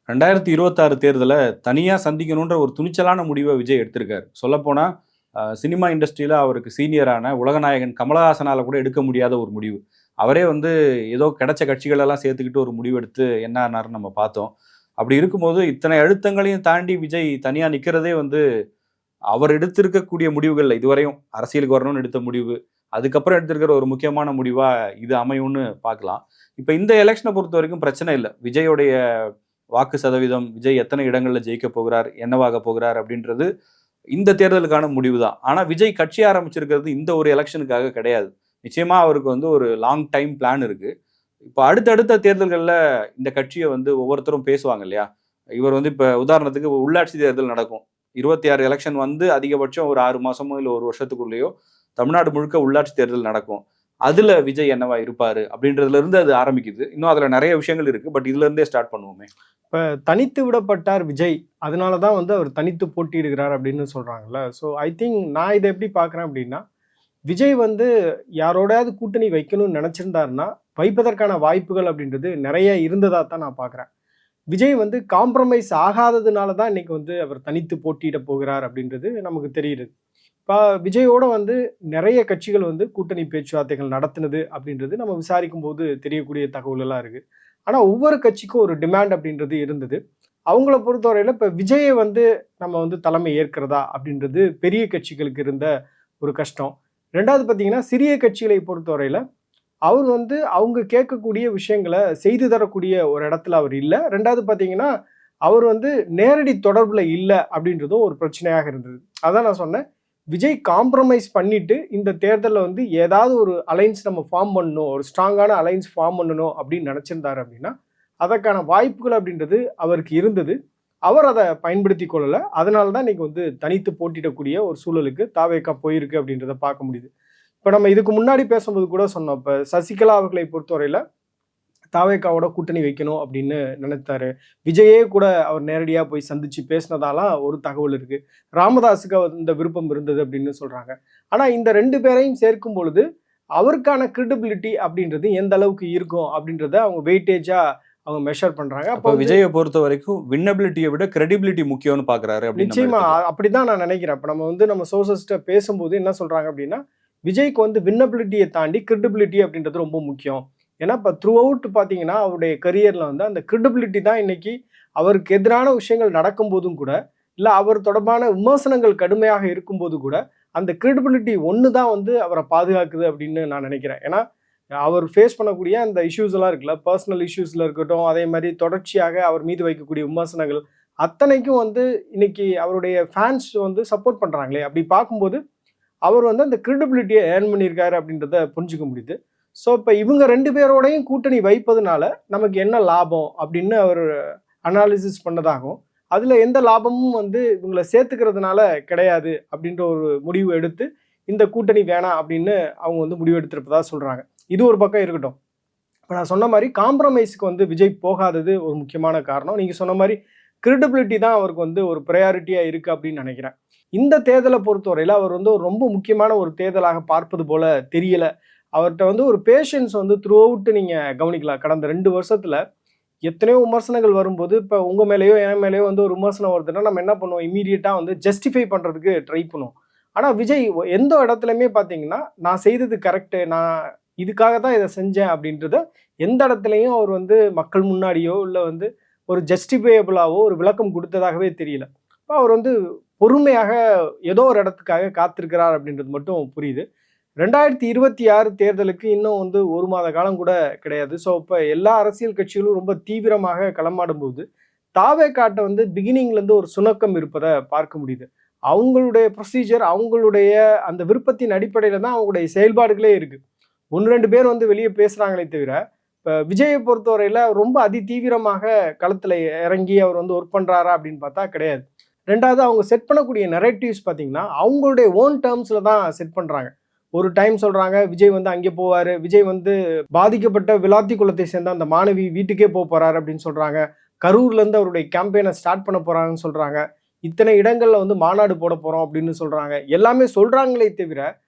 2026 தேர்தல தனியா சந்திக்கணுன்ற ஒரு துணிச்சலான முடிவ விஜய் எடுத்திருக்காரு. சொல்லப்போனா, சினிமா இண்டஸ்ட்ரியில அவருக்கு சீனியரான உலகநாயகன் கமலஹாசனால கூட எடுக்க முடியாத ஒரு முடிவு. அவரே வந்து ஏதோ கிடைச்ச கட்சிகளெல்லாம் சேர்த்துக்கிட்டு ஒரு முடிவு எடுத்து என்ன ஆனாருன்னு நம்ம பார்த்தோம். அப்படி இருக்கும்போது, இத்தனை அழுத்தங்களையும் தாண்டி விஜய் தனியா நிக்கிறதே வந்து, அவர் எடுத்திருக்கக்கூடிய முடிவுகள்ல இதுவரையும் அரசியலுக்கு வரணும்னு எடுத்த முடிவு, அதுக்கப்புறம் எடுத்திருக்கிற ஒரு முக்கியமான முடிவா இது அமையும்னு பார்க்கலாம். இப்ப இந்த எலக்ஷன பொறுத்தவரைக்கும் பிரச்சனை இல்ல. விஜயோடைய வாக்கு சதவீதம், விஜய் எத்தனை இடங்கள்ல ஜெயிக்க போகிறார், என்னவாக போகிறார் அப்படின்றது இந்த தேர்தலுக்கான முடிவு தான். ஆனா விஜய் கட்சி ஆரம்பிச்சிருக்கிறது இந்த ஒரு எலக்ஷனுக்காக கிடையாது. நிச்சயமா அவருக்கு வந்து ஒரு லாங் டைம் பிளான் இருக்கு. இப்ப அடுத்தடுத்த தேர்தல்கள்ல இந்த கட்சிய வந்து ஒவ்வொருத்தரும் பேசுவாங்க இல்லையா? இவர் வந்து இப்ப உதாரணத்துக்கு உள்ளாட்சி தேர்தல் நடக்கும். 26 எலக்ஷன் வந்து அதிகபட்சம் ஒரு 6 மாசமோ இல்ல 1 வருஷத்துக்குள்ளேயோ தமிழ்நாடு முழுக்க உள்ளாட்சி தேர்தல் நடக்கும். அதுல விஜய் என்னவா இருப்பாரு? அப்படின்றதுல இருந்து அது ஆரம்பிக்குது. இன்னும் அதுல நெறைய விஷயங்கள் இருக்கு. பட் இதுல இருந்தே ஸ்டார்ட் பண்ணுவோமே. இப்ப தனித்து விடப்பட்டார் விஜய். அதனால தான் வந்து அவர் தனித்து போட்டியிடுகிறார் அப்படின்னு சொல்றாங்கல்ல. ஸோ ஐ திங்க் நான் இத எப்படி பார்க்குறேன் அப்படின்னா, விஜய் வந்து யாரோடையாவது கூட்டணி வைக்கணும்னு நெனச்சிருந்தாருன்னா, வைப்பதற்கான வாய்ப்புகள் அப்படின்றது நெறைய இருந்ததா தான் நான் பார்க்குறேன். விஜய் வந்து காம்ப்ரமைஸ் ஆகாததுனால தான் இன்னைக்கு வந்து அவர் தனித்து போட்டியிட போகிறார் அப்படின்றது நமக்கு தெரியுது. இப்ப விஜயோட வந்து நெறைய கட்சிகள் வந்து கூட்டணி பேச்சுவார்த்தைகள் நடத்தினது அப்படின்றது நம்ம விசாரிக்கும்போது தெரியக்கூடிய தகவல்களா இருக்கு. ஆனா ஒவ்வொரு கட்சிக்கும் ஒரு டிமாண்ட் அப்படின்றது இருந்தது. அவங்கள பொறுத்தவரையில இப்ப விஜயை வந்து நம்ம வந்து தலைமை ஏற்கிறதா அப்படின்றது பெரிய கட்சிகளுக்கு இருந்த ஒரு கஷ்டம். 2வது பார்த்தீங்கன்னா, சிறிய கட்சிகளை பொறுத்தவரையில அவர் வந்து அவங்க கேட்கக்கூடிய விஷயங்கள செய்து தரக்கூடிய ஒரு இடத்துல அவர் இல்ல. 2வது பார்த்தீங்கன்னா, அவர் வந்து நேரடி தொடர்புல இல்ல அப்படின்றதும் ஒரு பிரச்சனையாக இருந்தது. அதான் நான் சொன்னேன். விஜய் காம்ப்ரமைஸ் பண்ணிட்டு இந்த தேர்தல்ல வந்து ஏதாவது ஒரு அலைன்ஸ் நம்ம ஃபார்ம் பண்ணணும். ஒரு ஸ்ட்ராங்கான அலைன்ஸ் ஃபார்ம் பண்ணணும் அப்படின்னு நினைச்சிருந்தாரு அப்படின்னா, அதற்கான வாய்ப்புகள் அப்படின்றது அவருக்கு இருந்தது. அவர் அத பயன்படுத்திக் கொள்ளல. அதனால தான் இன்னைக்கு வந்து தனித்து போட்டியிடக்கூடிய ஒரு சூழலுக்கு தாவேகா போயிருக்கு அப்படின்றத பார்க்க முடியுது. இப்ப நம்ம இதுக்கு முன்னாடி பேசும்போது கூட சொன்னோம். இப்ப சசிகலா அவர்களை பொறுத்தவரையில தாவேகாவோட கூட்டணி வைக்கணும் அப்படின்னு நினைத்தாரு. விஜயே கூட அவர் நேரடியா போய் சந்திச்சு பேசினதாலாம் ஒரு தகவல் இருக்கு. ராமதாஸுக்கு இந்த விருப்பம் இருந்தது அப்படின்னு சொல்றாங்க. ஆனா இந்த 2 பேரையும் சேர்க்கும் பொழுது அவருக்கான கிரெடிபிலிட்டி அப்படின்றது எந்த அளவுக்கு இருக்கும் அப்படின்றத அவங்க வெயிட்டேஜா அவங்க மெஷர் பண்றாங்க. அப்ப விஜயை பொறுத்த வரைக்கும் வின்னபிலிட்டியை விட கிரெடிபிலிட்டி முக்கியம்னு பாக்குறாரு அப்படின்னு நிச்சயமா அப்படிதான் நான் நினைக்கிறேன். அப்ப நம்ம வந்து நம்ம சோர்சஸ்ட்ட பேசும்போது என்ன சொல்றாங்க அப்படின்னா, விஜய்க்கு வந்து வின்னபிலிட்டியை தாண்டி கிரெடிபிலிட்டி அப்படின்றது ரொம்ப முக்கியம். ஏன்னா இப்போ த்ரூ அவுட் பார்த்தீங்கன்னா அவருடைய கரியரில் வந்து அந்த கிரெடிபிலிட்டி தான் இன்னைக்கு அவருக்கு எதிரான விஷயங்கள் நடக்கும்போதும் கூட, இல்லை அவர் தொடர்பான விமர்சனங்கள் கடுமையாக இருக்கும்போது கூட, அந்த கிரெடிபிலிட்டி ஒன்று தான் வந்து அவரை பாதுகாக்குது அப்படின்னு நான் நினைக்கிறேன். ஏன்னா அவர் ஃபேஸ் பண்ணக்கூடிய அந்த இஷ்யூஸ் எல்லாம் இருக்குல்ல, பர்சனல் இஷ்யூஸில் இருக்கட்டும், அதே மாதிரி தொடர்ச்சியாக அவர் மீது வைக்கக்கூடிய விமர்சனங்கள் அத்தனைக்கும் வந்து இன்னைக்கு அவருடைய ஃபேன்ஸ் வந்து சப்போர்ட் பண்ணுறாங்களே. அப்படி பார்க்கும்போது அவர் வந்து அந்த கிரெடிபிலிட்டியை ஏர்ன் பண்ணியிருக்காரு அப்படின்றத புரிஞ்சுக்க முடியுது. ஸோ இப்போ இவங்க 2 பேரோடையும் கூட்டணி வைப்பதுனால நமக்கு என்ன லாபம் அப்படின்னு அவர் அனாலிசிஸ் பண்ணதாகும். அதில் எந்த லாபமும் வந்து இவங்களை சேர்த்துக்கிறதுனால கிடையாது அப்படின்ற ஒரு முடிவு எடுத்து இந்த கூட்டணி வேணாம் அப்படின்னு அவங்க வந்து முடிவு எடுத்திருப்பதா சொல்கிறாங்க. இது ஒரு பக்கம் இருக்கட்டும். இப்போ நான் சொன்ன மாதிரி காம்ப்ரமைஸுக்கு வந்து விஜய் போகாதது ஒரு முக்கியமான காரணம். நீங்கள் சொன்ன மாதிரி கிரெடிபிலிட்டி தான் அவருக்கு வந்து ஒரு ப்ரையாரிட்டியாக இருக்குது அப்படின்னு நினைக்கிறேன். இந்த தேர்தலை பொறுத்தவரையில் அவர் வந்து ஒரு ரொம்ப முக்கியமான ஒரு தேர்தலாக பார்ப்பது போல தெரியலை. அவர்கிட்ட வந்து ஒரு பேஷன்ஸ் வந்து த்ரூ அவுட் நீங்கள் கவனிக்கலாம். கடந்த 2 வருஷத்துல எத்தனையோ விமர்சனங்கள் வரும்போது, இப்போ உங்கள் மேலேயோ என் மேலேயோ வந்து ஒரு விமர்சனம் வருதுன்னா நம்ம என்ன பண்ணுவோம், இமீடியட்டாக வந்து ஜஸ்டிஃபை பண்ணுறதுக்கு ட்ரை பண்ணுவோம். ஆனால் விஜய் எந்த இடத்துலையுமே பார்த்தீங்கன்னா, நான் செய்தது கரெக்டு, நான் இதுக்காக தான் இதை செஞ்சேன் அப்படின்றத எந்த இடத்துலையும் அவர் வந்து மக்கள் முன்னாடியோ இல்லை வந்து ஒரு ஜஸ்டிஃபையபிளாவோ ஒரு விளக்கம் கொடுத்ததாகவே தெரியல. இப்போ அவர் வந்து பொறுமையாக ஏதோ ஒரு இடத்துக்காக காத்திருக்கிறார் அப்படின்றது மட்டும் புரியுது. 2026 தேர்தலுக்கு இன்னும் வந்து 1 மாத காலம் கூட கிடையாது. ஸோ இப்போ எல்லா அரசியல் கட்சிகளும் ரொம்ப தீவிரமாக களமாடும்போது தாவேகாட்ட வந்து பிகினிங்லேருந்து ஒரு சுணக்கம் இருப்பதை பார்க்க முடியுது. அவங்களுடைய ப்ரொசீஜர், அவங்களுடைய அந்த விருப்பத்தின் அடிப்படையில் தான் அவங்களுடைய செயல்பாடுகளே இருக்குது. 1-2 பேர் வந்து வெளியே பேசுகிறாங்களே தவிர, இப்போ விஜயை பொறுத்தவரையில் ரொம்ப அதி தீவிரமாக களத்தில் இறங்கி அவர் வந்து ஒர்க் பண்ணுறாரா அப்படின்னு பார்த்தா கிடையாது. 2வது அவங்க செட் பண்ணக்கூடிய நரேட்டிவ்ஸ் பார்த்தீங்கன்னா அவங்களுடைய ஓன் டேர்ம்ஸில் தான் செட் பண்ணுறாங்க. ஒரு டைம் சொல்கிறாங்க விஜய் வந்து அங்கே போவார், விஜய் வந்து பாதிக்கப்பட்ட விளாத்தி குலத்தை சேர்ந்த அந்த மாணவி வீட்டுக்கே போகிறாரு அப்படின்னு சொல்கிறாங்க. கரூர்லேருந்து அவருடைய கேம்பெயினை ஸ்டார்ட் பண்ண போகிறாங்கன்னு சொல்கிறாங்க. இத்தனை இடங்களில் வந்து மாநாடு போட போகிறோம் அப்படின்னு சொல்கிறாங்க. எல்லாமே சொல்கிறாங்களே தவிர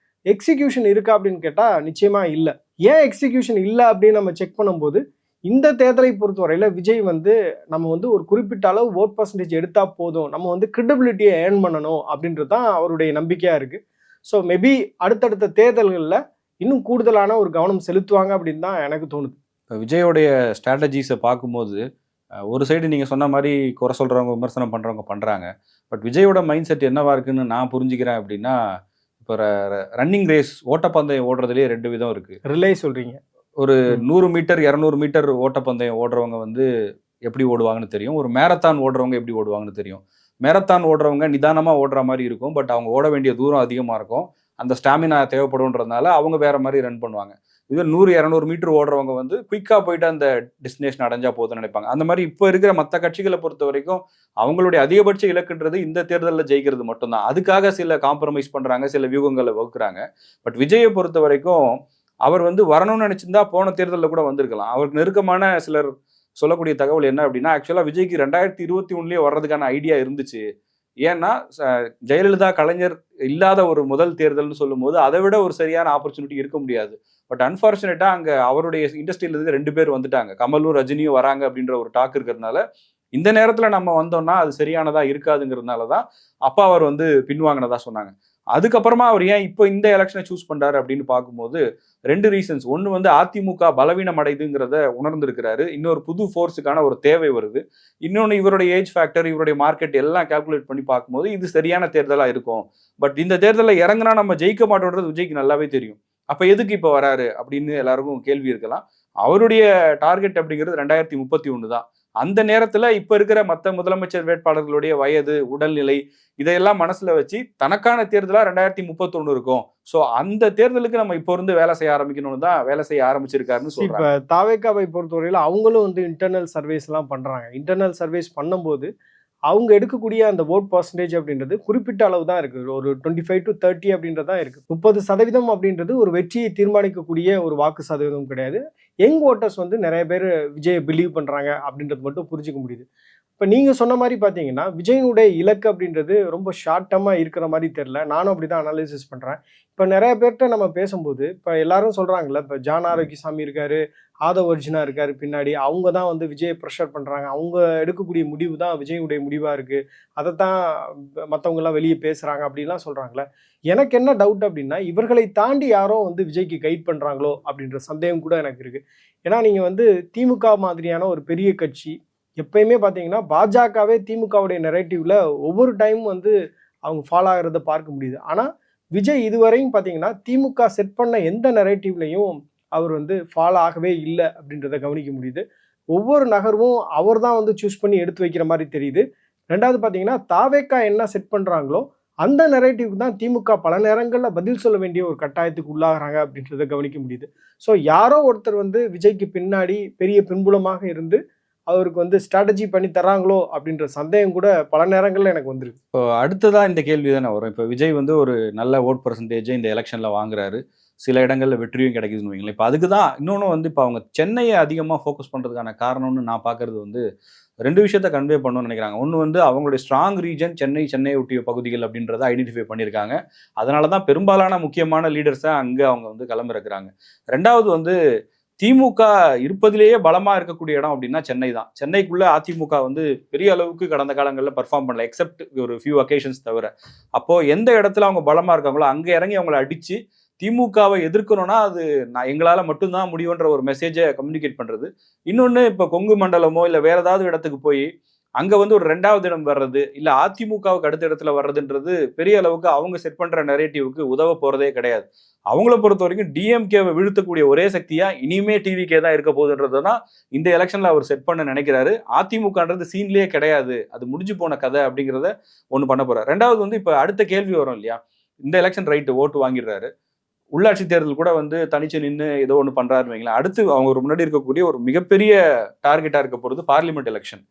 எக்ஸிக்யூஷன் இருக்கா அப்படின்னு கேட்டால் நிச்சயமாக இல்லை. ஏன் எக்ஸிக்யூஷன் இல்லை அப்படின்னு நம்ம செக் பண்ணும்போது இந்த தேர்தலை பொறுத்தவரையில விஜய் வந்து நம்ம வந்து ஒரு குறிப்பிட்ட அளவு ஓட் பர்சன்டேஜ் எடுத்தா போதும், நம்ம வந்து கிரெடிபிலிட்டியை ஏர்ன் பண்ணணும் அப்படின்றது தான் அவருடைய நம்பிக்கையா இருக்கு. ஸோ மேபி அடுத்தடுத்த தேர்தல்களில் இன்னும் கூடுதலான ஒரு கவனம் செலுத்துவாங்க அப்படின்னு தான் எனக்கு தோணுது. இப்போ விஜயோடைய ஸ்ட்ராட்டஜிஸை பார்க்கும்போது ஒரு சைடு நீங்கள் சொன்ன மாதிரி குறை சொல்கிறவங்க விமர்சனம் பண்ணுறவங்க பண்ணுறாங்க. பட் விஜயோட மைண்ட் செட் என்னவா இருக்குன்னு நான் புரிஞ்சுக்கிறேன் அப்படின்னா, இப்போ ரன்னிங் ரேஸ் ஓட்டப்பந்தயம் ஓடுறதுலேயே 2 விதம் இருக்குது. ரிலே சொல்றீங்க. ஒரு 100 மீட்டர் 200 மீட்டர் ஓட்டப்பந்தயம் ஓடுறவங்க வந்து எப்படி ஓடுவாங்கன்னு தெரியும். ஒரு மேரத்தான் ஓடுறவங்க எப்படி ஓடுவாங்கன்னு தெரியும். மேரத்தான் ஓடுறவங்க நிதானமாக ஓடுற மாதிரி இருக்கும். பட் அவங்க ஓட வேண்டிய தூரம் அதிகமாக இருக்கும். அந்த ஸ்டாமினா தேவைப்படுன்றதுனால அவங்க வேற மாதிரி ரன் பண்ணுவாங்க. இதுவே 100 200 மீட்டர் ஓடுறவங்க வந்து குயிக்காக போயிட்டு அந்த டெஸ்டினேஷன் அடைஞ்சா போதும்னு நினைப்பாங்க. அந்த மாதிரி இப்போ இருக்கிற மற்ற கட்சிகளை பொறுத்த வரைக்கும் அவங்களுடைய அதிகபட்ச இலக்குன்றது இந்த தேர்தலில் ஜெயிக்கிறது மட்டும்தான். அதுக்காக சில காம்ப்ரமைஸ் பண்ணுறாங்க, சில வியூகங்களை வகுக்கிறாங்க. பட் விஜயை பொறுத்த வரைக்கும் அவர் வந்து வரணும்னு நினைச்சிருந்தா போன தேர்தலில் கூட வந்திருக்கலாம். அவருக்கு நெருக்கமான சிலர் சொல்லக்கூடிய தகவல் என்ன அப்படின்னா, ஆக்சுவலாக விஜய்க்கு 2021 வர்றதுக்கான ஐடியா இருந்துச்சு. ஏன்னா ஜெயலலிதா கலைஞர் இல்லாத ஒரு முதல் தேர்தல்னு சொல்லும்போது அதை விட ஒரு சரியான ஆப்பர்ச்சுனிட்டி இருக்க முடியாது. பட் அன்பார்ச்சுனேட்டா அங்கே அவருடைய இண்டஸ்ட்ரியில இருந்து 2 பேர் வந்துட்டாங்க. கமலும் ரஜினியும் வராங்க அப்படின்ற ஒரு டாக் இருக்கிறதுனால இந்த நேரத்தில் நம்ம வந்தோம்னா அது சரியானதா இருக்காதுங்கிறதுனால தான் அப்பா அவர் வந்து பின்வாங்கினதா சொன்னாங்க. அதுக்கப்புறமா அவர் ஏன் இப்போ இந்த எலெக்ஷனை சூஸ் பண்றாரு அப்படின்னு பார்க்கும்போது 2 ரீசன்ஸ். ஒன்று வந்து அதிமுக பலவீனம் அடைதுங்கிறத உணர்ந்திருக்கிறாரு. இன்னொரு புது ஃபோர்ஸுக்கான ஒரு தேவை வருது. இன்னொன்று இவருடைய ஏஜ் ஃபேக்டர், இவருடைய மார்க்கெட் எல்லாம் கால்குலேட் பண்ணி பார்க்கும்போது இது சரியான தேர்தலாக இருக்கும். பட் இந்த தேர்தலில் இறங்குனா நம்ம ஜெயிக்க மாட்டோன்றது விஜய்க்கு நல்லாவே தெரியும். அப்போ எதுக்கு இப்போ வராரு அப்படின்னு எல்லாருக்கும் கேள்வி இருக்கலாம். அவருடைய டார்கெட் அப்படிங்கிறது 2031 தான். அந்த நேரத்தில் இப்போ இருக்கிற மற்ற முதலமைச்சர் வேட்பாளர்களுடைய வயது, உடல்நிலை இதையெல்லாம் மனசுல வச்சு தனக்கான தேர்தலா 2031 இருக்கும். ஸோ அந்த தேர்தலுக்கு நம்ம இப்போ இருந்து வேலை செய்ய ஆரம்பிக்கணும்னு தான் வேலை செய்ய ஆரம்பிச்சிருக்காருன்னு இப்ப சொல்றாங்க. தாவேக்காவை பொறுத்தவரையில அவங்களும் வந்து இன்டர்னல் சர்வேஸ் எல்லாம் பண்றாங்க. இன்டர்னல் சர்வேஸ் பண்ணும்போது அவங்க எடுக்கக்கூடிய அந்த ஓட் பர்சன்டேஜ் அப்படின்றது குறிப்பிட்ட அளவு தான் இருக்கு. ஒரு 25 to 30 அப்படின்றது தான் இருக்கு. 30% அப்படின்றது ஒரு வெற்றியை தீர்மானிக்கக்கூடிய ஒரு வாக்கு சதவீதம் கிடையாது. யங் ஓட்டர்ஸ் வந்து நிறைய பேர் விஜயை பிலீவ் பண்றாங்க அப்படின்றது மட்டும் புரிஞ்சுக்க முடியுது. இப்போ நீங்க சொன்ன மாதிரி பார்த்தீங்கன்னா விஜயனுடைய இலக்கு அப்படின்றது ரொம்ப ஷார்ட் டர்மாக இருக்கிற மாதிரி தெரியல. நானும் அப்படி தான் அனாலிசிஸ் பண்ணுறேன். இப்போ நிறைய பேர்கிட்ட நம்ம பேசும்போது இப்போ எல்லாரும் சொல்கிறாங்கல்ல, இப்போ ஜான் ஆரோக்கியசாமி இருக்காரு, ஆதவ் அர்ஜுனா இருக்காரு பின்னாடி, அவங்க தான் வந்து விஜயை ப்ரெஷர் பண்ணுறாங்க. அவங்க எடுக்கக்கூடிய முடிவு தான் விஜயுடைய முடிவாக இருக்குது, அதை தான் மற்றவங்கெல்லாம் வெளியே பேசுகிறாங்க அப்படின்லாம் சொல்கிறாங்களே. எனக்கு என்ன டவுட் அப்படின்னா, இவர்களை தாண்டி யாரோ வந்து விஜய்க்கு கைட் பண்ணுறாங்களோ அப்படின்ற சந்தேகம் கூட எனக்கு இருக்குது. ஏன்னா நீங்கள் வந்து திமுக மாதிரியான ஒரு பெரிய கட்சி எப்பயுமே பார்த்தீங்கன்னா பாஜகவே திமுகவுடைய நெரேட்டிவ்ல ஒவ்வொரு டைம் வந்து அவங்க ஃபாலோ ஆகிறத பார்க்க முடியுது. ஆனால் விஜய் இதுவரையும் பார்த்தீங்கன்னா திமுக செட் பண்ண எந்த நெரேட்டிவ்லையும் அவர் வந்து ஃபாலோ ஆகவே இல்லை அப்படின்றத கவனிக்க முடியுது. ஒவ்வொரு நகர்வும் அவர் தான் வந்து சூஸ் பண்ணி எடுத்து வைக்கிற மாதிரி தெரியுது. ரெண்டாவது பார்த்தீங்கன்னா தாவேக்கா என்ன செட் பண்ணுறாங்களோ அந்த நெரேட்டிவ்க்கு தான் திமுக பல நேரங்களில் பதில் சொல்ல வேண்டிய ஒரு கட்டாயத்துக்கு உள்ளாகிறாங்க அப்படின்றத கவனிக்க முடியுது. ஸோ யாரோ ஒருத்தர் வந்து விஜய்க்கு பின்னாடி பெரிய பின்புலமாக இருந்து அவருக்கு வந்து ஸ்ட்ராட்டஜி பண்ணி தராங்களோ அப்படின்ற சந்தேகம் கூட பல நேரங்கள்ல எனக்கு வந்துருக்கு. இப்போ அடுத்ததான் இந்த கேள்வி தானே வரும். இப்போ விஜய் வந்து ஒரு நல்ல ஓட் பர்சன்டேஜை இந்த எலெக்ஷனில் வாங்குறாரு, சில இடங்களில் வெற்றியும் கிடைக்குதுன்னு வைங்களேன். இப்போ அதுக்கு தான் இன்னொன்று வந்து இப்போ அவங்க சென்னையை அதிகமாக ஃபோக்கஸ் பண்ணுறதுக்கான காரணம்னு நான் பார்க்குறது வந்து 2 விஷயத்த கன்வே பண்ணணும்னு நினைக்கிறாங்க. ஒன்று வந்து அவங்களுடைய ஸ்ட்ராங் ரீஜன் சென்னை ஒட்டிய பகுதிகள் அப்படின்றத ஐடென்டிஃபை பண்ணியிருக்காங்க. அதனால தான் பெரும்பாலான முக்கியமான லீடர்ஸை அங்கே அவங்க வந்து களமிறக்குறாங்க. ரெண்டாவது வந்து திமுக இருப்பதிலேயே பலமா இருக்கக்கூடிய இடம் அப்படின்னா சென்னை தான். சென்னைக்குள்ள அதிமுக வந்து பெரிய அளவுக்கு கடந்த காலங்களில் பர்ஃபார்ம் பண்ணல, எக்ஸப்ட் ஒரு ஃபியூ அக்கேஷன்ஸ் தவிர. அப்போ எந்த இடத்துல அவங்க பலமா இருக்காங்களோ அங்க இறங்கி அவங்களை அடிச்சு திமுகவை எதிர்க்கணும்னா அது நான் எங்களால் மட்டும்தான் முடியுன்ற ஒரு மெசேஜை கம்யூனிகேட் பண்றது. இன்னொன்று இப்போ கொங்கு மண்டலமோ இல்லை வேற ஏதாவது இடத்துக்கு போய் அங்க வந்து ஒரு 2வது இடம் வர்றது, இல்ல அதிமுகவுக்கு அடுத்த இடத்துல வர்றதுன்றது பெரிய அளவுக்கு அவங்க செட் பண்ற நரேட்டிவ்க்கு உதவ போறதே கிடையாது. அவங்கள பொறுத்த வரைக்கும் டிஎம்கேவை வீழ்த்தக்கூடிய ஒரே சக்தியா இனிமே டிவிகே தான் இருக்க போகுதுன்றது தான் இந்த எலெக்ஷன்ல அவர் செட் பண்ண நினைக்கிறாரு. அதிமுகன்றது சீன்லயே கிடையாது, அது முடிஞ்சு போன கதை அப்படிங்கிறத ஒன்று பண்ண போறாரு. ரெண்டாவது வந்து இப்ப அடுத்த கேள்வி வரும் இல்லையா, இந்த எலெக்ஷன் ரைட்டு ஓட்டு வாங்கிடுறாரு, உள்ளாட்சி தேர்தல் கூட வந்து தனிச்சு நின்று ஏதோ ஒன்று பண்றாருன்னு வைங்களேன். அடுத்து அவங்க ஒரு முன்னாடி இருக்கக்கூடிய ஒரு மிகப்பெரிய டார்கெட்டா இருக்க போறது பார்லிமெண்ட் எலெக்ஷன்.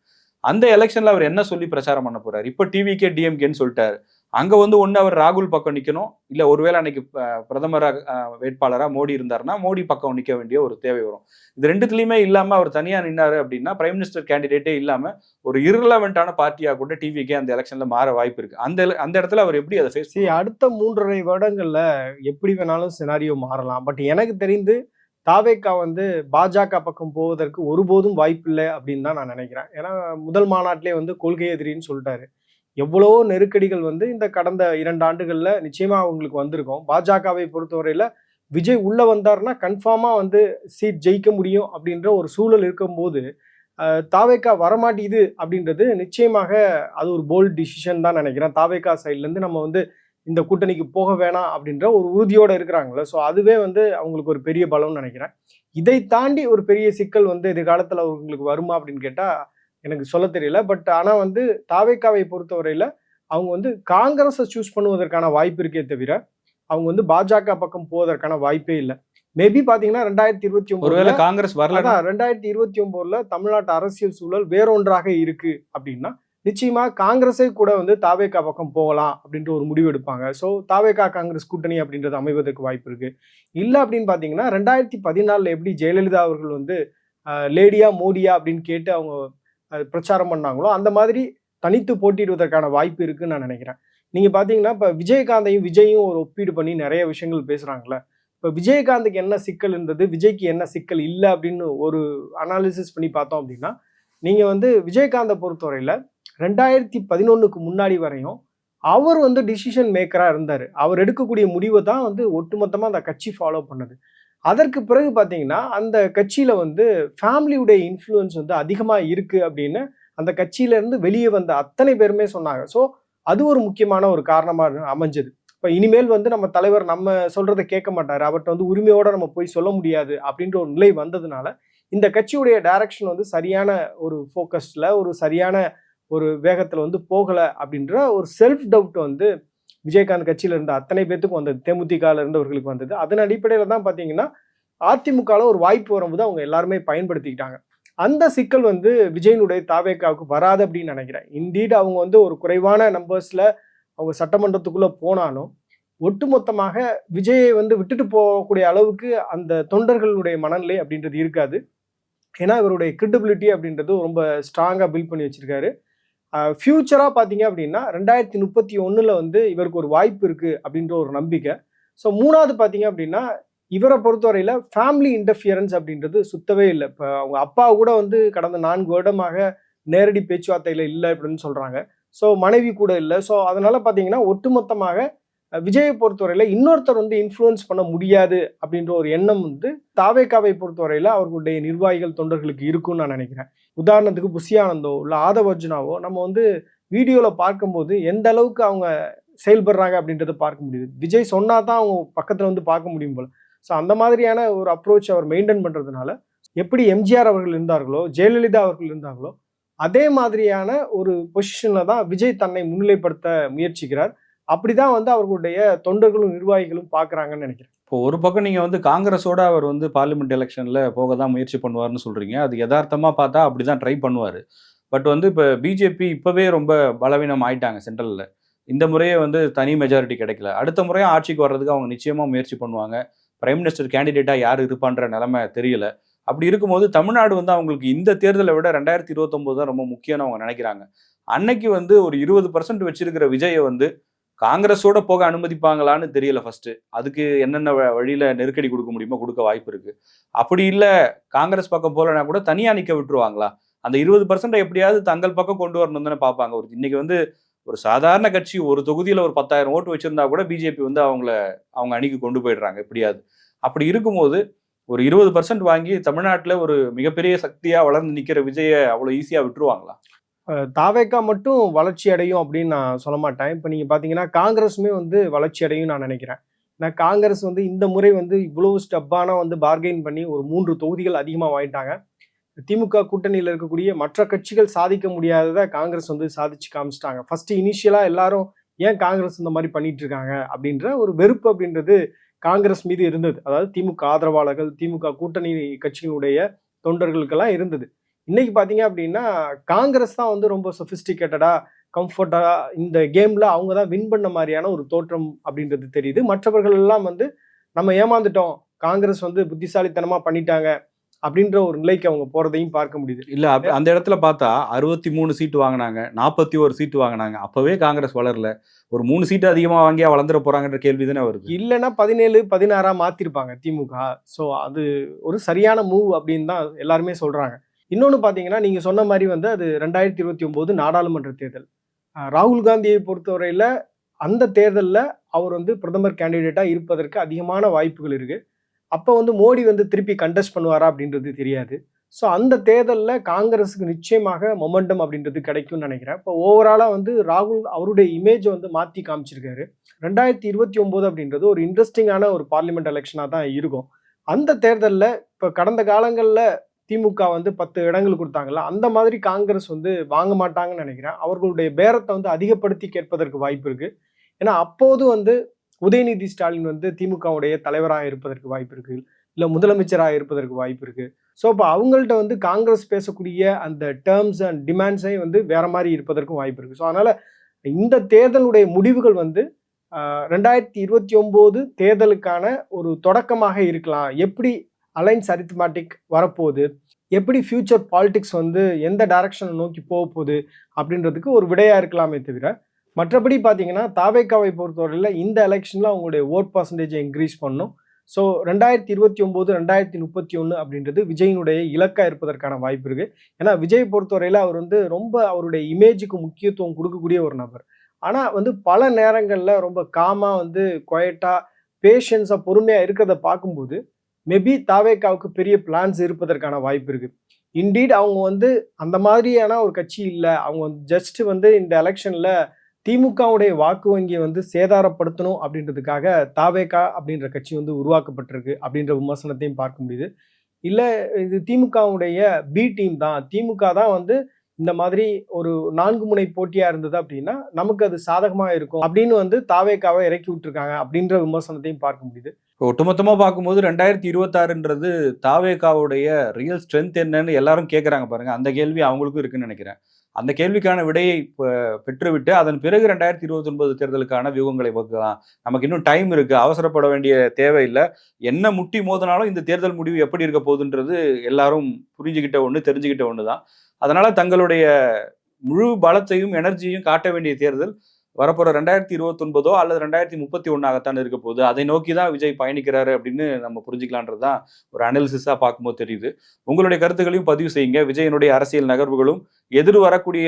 அந்த எலெக்ஷன்ல அவர் என்ன சொல்லி பிரச்சாரம் பண்ண போறாரு? இப்ப டிவிகே டிஎம்கேன்னு சொல்லிட்டாரு. அங்க வந்து ஒண்ணு அவர் ராகுல் பக்கம் நிக்கணும், இல்ல ஒருவேளை அன்னைக்கு பிரதமராக வேட்பாளரா மோடி இருந்தாருன்னா மோடி பக்கம் நிக்க வேண்டிய ஒரு தேவை வரும். இது ரெண்டுத்துலயுமே இல்லாம அவர் தனியா நின்னாரு அப்படின்னா பிரைம் மினிஸ்டர் கேண்டிடேட்டே இல்லாம ஒரு இரலவெண்டான பார்ட்டியா கூட டிவிகே அந்த எலெக்ஷன்ல மாற வாய்ப்பு இருக்கு. அந்த இடத்துல அவர் எப்படி அதை ஃபேஸ் அடுத்த 3.5 வருடங்கள்ல எப்படி வேணாலும் சினாரியோ மாறலாம். பட் எனக்கு தெரிந்து தாவேகா வந்து பாஜக பக்கம் போவதற்கு ஒருபோதும் வாய்ப்பில்லை அப்படின்னு தான் நான் நினைக்கிறேன். ஏன்னா முதல் மாநாட்டிலே வந்து கொள்கை எதிரின்னு சொல்லிட்டாரு. எவ்வளவோ நெருக்கடிகள் வந்து இந்த கடந்த 2 ஆண்டுகள்ல நிச்சயமா அவங்களுக்கு வந்திருக்கும். பாஜகவை பொறுத்தவரையில விஜய் உள்ள வந்தாருன்னா கன்ஃபார்மா வந்து சீட் ஜெயிக்க முடியும் அப்படின்ற ஒரு சூழல் இருக்கும்போது, தாவேகா வரமாட்டேங்குது அப்படின்றது நிச்சயமாக அது ஒரு போல்ட் டிசிஷன் தான் நினைக்கிறேன். தாவேகா சைட்லேருந்து நம்ம வந்து இந்த கூட்டணிக்கு போக வேணாம் அப்படின்ற ஒரு உறுதியோட இருக்கிறாங்கல்ல. ஸோ அதுவே வந்து அவங்களுக்கு ஒரு பெரிய பலம்னு நினைக்கிறேன். இதை தாண்டி ஒரு பெரிய சிக்கல் வந்து எதிர்காலத்தில் அவங்களுக்கு வருமா அப்படின்னு கேட்டா எனக்கு சொல்ல தெரியல. பட் ஆனா வந்து தாவேகாவை பொறுத்தவரையில அவங்க வந்து காங்கிரஸை சூஸ் பண்ணுவதற்கான வாய்ப்பு இருக்கே தவிர, அவங்க வந்து பாஜக பக்கம் போவதற்கான வாய்ப்பே இல்ல. மேபி பாத்தீங்கன்னா 2029 ஒருவேளை காங்கிரஸ் வரலன்னா 2029ல தமிழ்நாட்டு அரசியல் சூழல் வேறொன்றாக இருக்கு அப்படின்னா, நிச்சயமா காங்கிரஸே கூட வந்து தாவேகா பக்கம் போகலாம் அப்படின்ற ஒரு முடிவு எடுப்பாங்க. ஸோ தாவேகா காங்கிரஸ் கூட்டணி அப்படின்றது அமைவதற்கு வாய்ப்பு இருக்கு. இல்ல அப்படின்னு பாத்தீங்கன்னா 2014ல எப்படி ஜெயலலிதா அவர்கள் வந்து லேடியா மோடியா அப்படின்னு கேட்டு அவங்க பிரச்சாரம் பண்ணாங்களோ, அந்த மாதிரி தனித்து போட்டியிடுவதற்கான வாய்ப்பு இருக்குன்னு நான் நினைக்கிறேன். நீங்க பாத்தீங்கன்னா இப்ப விஜயகாந்தையும் விஜயும் ஒரு ஒப்பீடு பண்ணி நிறைய விஷயங்கள் பேசுறாங்கல்ல. இப்ப விஜயகாந்துக்கு என்ன சிக்கல் இருந்தது, விஜய்க்கு என்ன சிக்கல் இல்ல அப்படின்னு ஒரு அனாலிசிஸ் பண்ணி பார்த்தோம் அப்படின்னா, நீங்க வந்து விஜயகாந்த பொறுத்தவரையில 2011க்கு முன்னாடி வரையும் அவர் வந்து டிசிஷன் மேக்கரா இருந்தாரு. அவர் எடுக்கக்கூடிய முடிவை தான் வந்து ஒட்டுமொத்தமா அந்த கட்சி ஃபாலோ பண்ணுது. அதற்கு பிறகு பார்த்தீங்கன்னா, அந்த கட்சியில வந்து ஃபேமிலியுடைய இன்ஃப்ளூயன்ஸ் வந்து அதிகமா இருக்கு அப்படின்னு அந்த கட்சியில இருந்து வெளியே வந்த அத்தனை பேருமே சொன்னாங்க. ஸோ அது ஒரு முக்கியமான ஒரு காரணமா அமைஞ்சது. இப்ப இனிமேல் வந்து நம்ம தலைவர் நம்ம சொல்றத கேட்க மாட்டாரு. அவர்ட்ட வந்து உரிமையோட நம்ம போய் சொல்ல முடியாது அப்படின்ற ஒரு நிலை வந்ததுனால, இந்த கட்சியுடைய டைரக்ஷன் வந்து சரியான ஒரு ஃபோக்கஸ்ல ஒரு சரியான ஒரு வேகத்துல வந்து போகல அப்படின்ற ஒரு செல்ஃப் டவுட் வந்து விஜயகாந்த் கட்சியில இருந்த அத்தனை பேத்துக்கும் வந்தது. தேமுதிகல இருந்தவர்களுக்கு வந்தது. அதன் அடிப்படையில தான் பாத்தீங்கன்னா, அதிமுகல ஒரு வாய்ப்பு வரும்போது அவங்க எல்லாருமே பயன்படுத்திக்கிட்டாங்க. அந்த சிக்கல் வந்து விஜயனுடைய தாவேகாவுக்கு வராது அப்படின்னு நினைக்கிறேன். இண்டீட் அவங்க வந்து ஒரு குறைவான நம்பர்ஸ்ல அவங்க சட்டமன்றத்துக்குள்ள போனாலும், ஒட்டுமொத்தமாக விஜயை வந்து விட்டுட்டு போகக்கூடிய அளவுக்கு அந்த தொண்டர்களுடைய மனநிலை அப்படின்றது இருக்காது. ஏன்னா இவருடைய கிரெடிபிலிட்டி அப்படின்றது ரொம்ப ஸ்ட்ராங்கா பில்ட் பண்ணி வச்சிருக்காரு. ஃபியூச்சரா பார்த்தீங்க அப்படின்னா 2031ல வந்து இவருக்கு ஒரு வாய்ப்பு இருக்கு அப்படின்ற ஒரு நம்பிக்கை. ஸோ 3வது பார்த்தீங்க அப்படின்னா, இவரை பொறுத்தவரையில ஃபேமிலி இன்டர்ஃபியரன்ஸ் அப்படின்றது சுத்தவே இல்லை. இப்போ அவங்க அப்பா கூட வந்து கடந்த 4 வருடமாக நேரடி பேச்சுவார்த்தையில இல்லை அப்படின்னு சொல்றாங்க. ஸோ மனைவி கூட இல்லை. ஸோ அதனால பார்த்தீங்கன்னா ஒட்டுமொத்தமாக விஜயை பொறுத்தவரையில இன்னொருத்தர் வந்து இன்ஃப்ளூயன்ஸ் பண்ண முடியாது அப்படின்ற ஒரு எண்ணம் வந்து தாவேகாவை பொறுத்தவரையில அவர்களுடைய நிர்வாகிகள் தொண்டர்களுக்கு இருக்கும்னு நான் நினைக்கிறேன். உதாரணத்துக்கு புஷி ஆனந்தோ இல்லை ஆதவ் அர்ஜுனாவோ நம்ம வந்து வீடியோல பார்க்கும்போது எந்த அளவுக்கு அவங்க செயல்படுறாங்க அப்படின்றத பார்க்க முடியுது. விஜய் சொன்னா தான் அவங்க பக்கத்துல வந்து பார்க்க முடியும் போல. ஸோ அந்த மாதிரியான ஒரு அப்ரோச் அவர் மெயின்டைன் பண்றதுனால எப்படி எம்ஜிஆர் அவர்கள் இருந்தார்களோ, ஜெயலலிதா அவர்கள் இருந்தார்களோ, அதே மாதிரியான ஒரு பொசிஷன்ல தான் விஜய் தன்னை முன்னிலைப்படுத்த முயற்சிக்கிறார். அப்படிதான் வந்து அவர்களுடைய தொண்டர்களும் நிர்வாகிகளும் பார்க்குறாங்கன்னு நினைக்கிறேன். இப்போ ஒரு பக்கம் நீங்க வந்து காங்கிரஸோட அவர் வந்து பார்லிமெண்ட் எலெக்ஷன்ல போக தான் முயற்சி பண்ணுவார்னு சொல்றீங்க. அது எதார்த்தமா பார்த்தா அப்படிதான் ட்ரை பண்ணுவாரு. பட் வந்து இப்ப பிஜேபி இப்பவே ரொம்ப பலவீனம் ஆயிட்டாங்க சென்ட்ரல்ல. இந்த முறையே வந்து தனி மெஜாரிட்டி கிடைக்கல. அடுத்த முறையும் ஆட்சிக்கு வர்றதுக்கு அவங்க நிச்சயமா முயற்சி பண்ணுவாங்க. பிரைம் மினிஸ்டர் கேண்டிடேட்டா யார் இருப்பான்ற நிலைமை தெரியல. அப்படி இருக்கும்போது தமிழ்நாடு வந்து அவங்களுக்கு இந்த தேர்தலை விட 2029 தான் ரொம்ப முக்கியம்னு அவங்க நினைக்கிறாங்க. அன்னைக்கு வந்து ஒரு 20% வச்சிருக்கிற விஜயை வந்து காங்கிரஸோட போக அனுமதிப்பாங்களான்னு தெரியல ஃபர்ஸ்ட். அதுக்கு என்னென்ன வழியில நெருக்கடி கொடுக்க முடியுமோ கொடுக்க வாய்ப்பு இருக்கு. அப்படி இல்ல காங்கிரஸ் பக்கம் போலனா கூட தனியா நிக்க விட்டுருவாங்களா? அந்த 20% எப்படியாவது தங்கள் பக்கம் கொண்டு வரணும் தானே பார்ப்பாங்க. ஒரு இன்னைக்கு வந்து ஒரு சாதாரண கட்சி ஒரு தொகுதியில ஒரு 10,000 ஓட்டு வச்சிருந்தா கூட பிஜேபி வந்து அவங்க அணிக்கு கொண்டு போயிடுறாங்க எப்படியாவது. அப்படி இருக்கும்போது ஒரு 20% வாங்கி தமிழ்நாட்டுல ஒரு மிகப்பெரிய சக்தியா வளர்ந்து நிக்கிற விஜய அவ்வளவு ஈஸியா விட்டுருவாங்களா? தாவேகா மட்டும் வளர்ச்சி அடையும் அப்படின்னு நான் சொல்ல மாட்டேன். இப்போ நீங்க பார்த்தீங்கன்னா காங்கிரஸுமே வந்து வளர்ச்சி அடையும் நான் நினைக்கிறேன். ஏன்னா காங்கிரஸ் வந்து இந்த முறை வந்து இவ்வளவு ஸ்டெப்பான வந்து பார்கெயின் பண்ணி ஒரு 3 தொகுதிகள் அதிகமாக வாங்கிட்டாங்க. திமுக கூட்டணியில் இருக்கக்கூடிய மற்ற கட்சிகள் சாதிக்க முடியாததை காங்கிரஸ் வந்து சாதிச்சு காமிச்சிட்டாங்க. ஃபர்ஸ்ட் இனிஷியலா எல்லாரும் ஏன் காங்கிரஸ் இந்த மாதிரி பண்ணிட்டு இருக்காங்க அப்படின்ற ஒரு வெறுப்பு அப்படின்றது காங்கிரஸ் மீது இருந்தது. அதாவது திமுக ஆதரவாளர்கள், திமுக கூட்டணி கட்சிகளுடைய தொண்டர்களுக்கெல்லாம் இருந்தது. இன்னைக்கு பாத்தீங்க அப்படின்னா காங்கிரஸ் தான் வந்து ரொம்ப சொபிஸ்டிகேட்டடா கம்ஃபர்டா இந்த கேம்ல அவங்க தான் வின் பண்ண மாதிரியான ஒரு தோற்றம் அப்படின்றது தெரியுது. மற்றவர்கள் எல்லாம் வந்து நம்ம ஏமாந்துட்டோம், காங்கிரஸ் வந்து புத்திசாலித்தனமா பண்ணிட்டாங்க அப்படின்ற ஒரு நிலைக்கு அவங்க போறதையும் பார்க்க முடியுது. இல்ல அந்த இடத்துல பார்த்தா 63 சீட்டு வாங்கினாங்க, 41 சீட்டு வாங்கினாங்க. அப்பவே காங்கிரஸ் வளரல. ஒரு 3 சீட்டு அதிகமா வாங்கியா வளர்ந்துட போறாங்கன்ற கேள்வி தானே வருது. இல்லைன்னா 17 16 மாத்திருப்பாங்க திமுக. ஸோ அது ஒரு சரியான மூவ் அப்படின்னு தான் எல்லாருமே சொல்றாங்க. இன்னொன்னு பாத்தீங்கன்னா நீங்க சொன்ன மாதிரி வந்து அது 2029 நாடாளுமன்ற தேர்தல். ராகுல் காந்தியை பொறுத்தவரையில அந்த தேர்தல்ல அவர் வந்து பிரதமர் கேண்டிடேட்டா இருப்பதற்கு அதிகமான வாய்ப்புகள் இருக்கு. அப்ப வந்து மோடி வந்து திருப்பி கண்டெஸ்ட் பண்ணுவாரா அப்படின்றது தெரியாது. ஸோ அந்த தேர்தல்ல காங்கிரஸுக்கு நிச்சயமாக மொமெண்டம் அப்படின்றது கிடைக்கும்னு நினைக்கிறேன். இப்போ ஓவராலா வந்து ராகுல் அவருடைய இமேஜ வந்து மாத்தி காமிச்சிருக்காரு. 2029 அப்படின்றது ஒரு இன்ட்ரெஸ்டிங்கான ஒரு பார்லிமெண்ட் எலெக்ஷனா தான் இருக்கும். அந்த தேர்தல்ல இப்ப கடந்த காலங்கள்ல திமுக வந்து 10 இடங்கள் குடுத்தாங்கல்ல, அந்த மாதிரி காங்கிரஸ் வந்து வாங்க மாட்டாங்கன்னு நினைக்கிறேன். அவர்களுடைய பேரத்த வந்து அதிகப்படுத்தி கேட்பதற்கு வாய்ப்பு இருக்கு. ஏன்னா அப்போது வந்து உதயநிதி ஸ்டாலின் வந்து திமுகவுடைய தலைவராக இருப்பதற்கு வாய்ப்பு இருக்கு. இல்ல முதலமைச்சராக இருப்பதற்கு வாய்ப்பு இருக்கு. ஸோ அப்ப அவங்கள்ட்ட வந்து காங்கிரஸ் பேசக்கூடிய அந்த டெர்ம்ஸ் அண்ட் டிமாண்ட்ஸை வந்து வேற மாரி இருப்பதற்கும் வாய்ப்பு இருக்கு. ஸோ அதனால இந்த தேர்தலுடைய முடிவுகள் வந்து 2029 தேர்தலுக்கான ஒரு தொடக்கமாக இருக்கலாம். எப்படி அலைன்ஸ் அரித்மெட்டிக் வரப்போகுது, எப்படி ஃபியூச்சர் பாலிடிக்ஸ் வந்து எந்த டைரக்ஷனை நோக்கி போகப்போகுது அப்படின்றதுக்கு ஒரு விடையா இருக்கலாமே தவிர, மற்றபடி பார்த்தீங்கன்னா தாவேக்காவை பொறுத்தவரையில இந்த எலெக்ஷன்ல அவங்களுடைய வோட் பர்சன்டேஜை இன்க்ரீஸ் பண்ணணும். ஸோ 2029 2031 அப்படின்றது விஜயினுடைய இலக்கா இருப்பதற்கான வாய்ப்பு இருக்கு. ஏன்னா விஜய் பொறுத்தவரையில அவர் வந்து ரொம்ப அவருடைய இமேஜுக்கு முக்கியத்துவம் கொடுக்கக்கூடிய ஒரு நபர். ஆனா வந்து பல நேரங்கள்ல ரொம்ப காமா வந்து குவைட்டா பேஷன்ஸா பொறுமையா இருக்கிறத பார்க்கும்போது மேபி தாவேக்காவுக்கு பெரிய பிளான்ஸ் இருப்பதற்கான வாய்ப்பு இருக்கு. இன்டீட் அவங்க வந்து அந்த மாதிரியான ஒரு கட்சி இல்ல. அவங்க ஜஸ்ட் வந்து இந்த எலெக்ஷன்ல திமுகவுடைய வாக்கு வங்கியை வந்து சேதாரப்படுத்தணும் அப்படின்றதுக்காக தாவேகா அப்படின்ற கட்சி வந்து உருவாக்கப்பட்டிருக்கு அப்படின்ற விமர்சனத்தையும் பார்க்க முடியுது. இல்ல இது திமுகவுடைய பி டீம் தான். திமுக தான் வந்து இந்த மாதிரி ஒரு 4 முனை போட்டியா இருந்தது அப்படின்னா, நமக்கு அது சாதகமா இருக்கும் அப்படின்னு வந்து தாவேக்காவை இறக்கி விட்டுருக்காங்க அப்படின்ற விமர்சனத்தையும் பார்க்க முடியுது. ஒட்டுமொத்தமா பார்க்கும்போது 2026ன்றது தாவேகாவுடைய ரியல் ஸ்ட்ரென்த் என்னன்னு எல்லாரும் கேட்குறாங்க பாருங்க. அந்த கேள்வி அவங்களுக்கும் இருக்குன்னு நினைக்கிறேன். அந்த கேள்விக்கான விடையை பெற்றுவிட்டு அதன் பிறகு 2029 தேர்தலுக்கான வியூகங்களை வகுக்கலாம். நமக்கு இன்னும் டைம் இருக்கு. அவசரப்பட வேண்டிய தேவையில்ல. என்ன முட்டி மோதினாலும் இந்த தேர்தல் முடிவு எப்படி இருக்க போகுதுன்றது எல்லாரும் புரிஞ்சுகிட்ட ஒண்ணு, தெரிஞ்சுகிட்ட ஒண்ணு தான். அதனால தங்களுடைய முழு பலத்தையும், எனர்ஜியையும் காட்ட வேண்டிய தேர்தல் வரப்போற 2029 அல்லது 2031 இருக்க போகுது. அதை நோக்கி தான் விஜய் பயணிக்கிறாரு அப்படின்னு நம்ம புரிஞ்சுக்கலான்றது தான் ஒரு அனாலிசிஸா பார்க்கும்போது தெரியுது. உங்களுடைய கருத்துக்களையும் பதிவு செய்யுங்க. விஜயனுடைய அரசியல் நகர்வுகளும் எதிர் வரக்கூடிய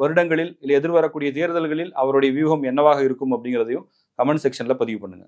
வருடங்களில், இல்லை எதிர் வரக்கூடிய தேர்தல்களில் அவருடைய வியூகம் என்னவாக இருக்கும் அப்படிங்கிறதையும் கமெண்ட் செக்ஷன்ல பதிவு பண்ணுங்க.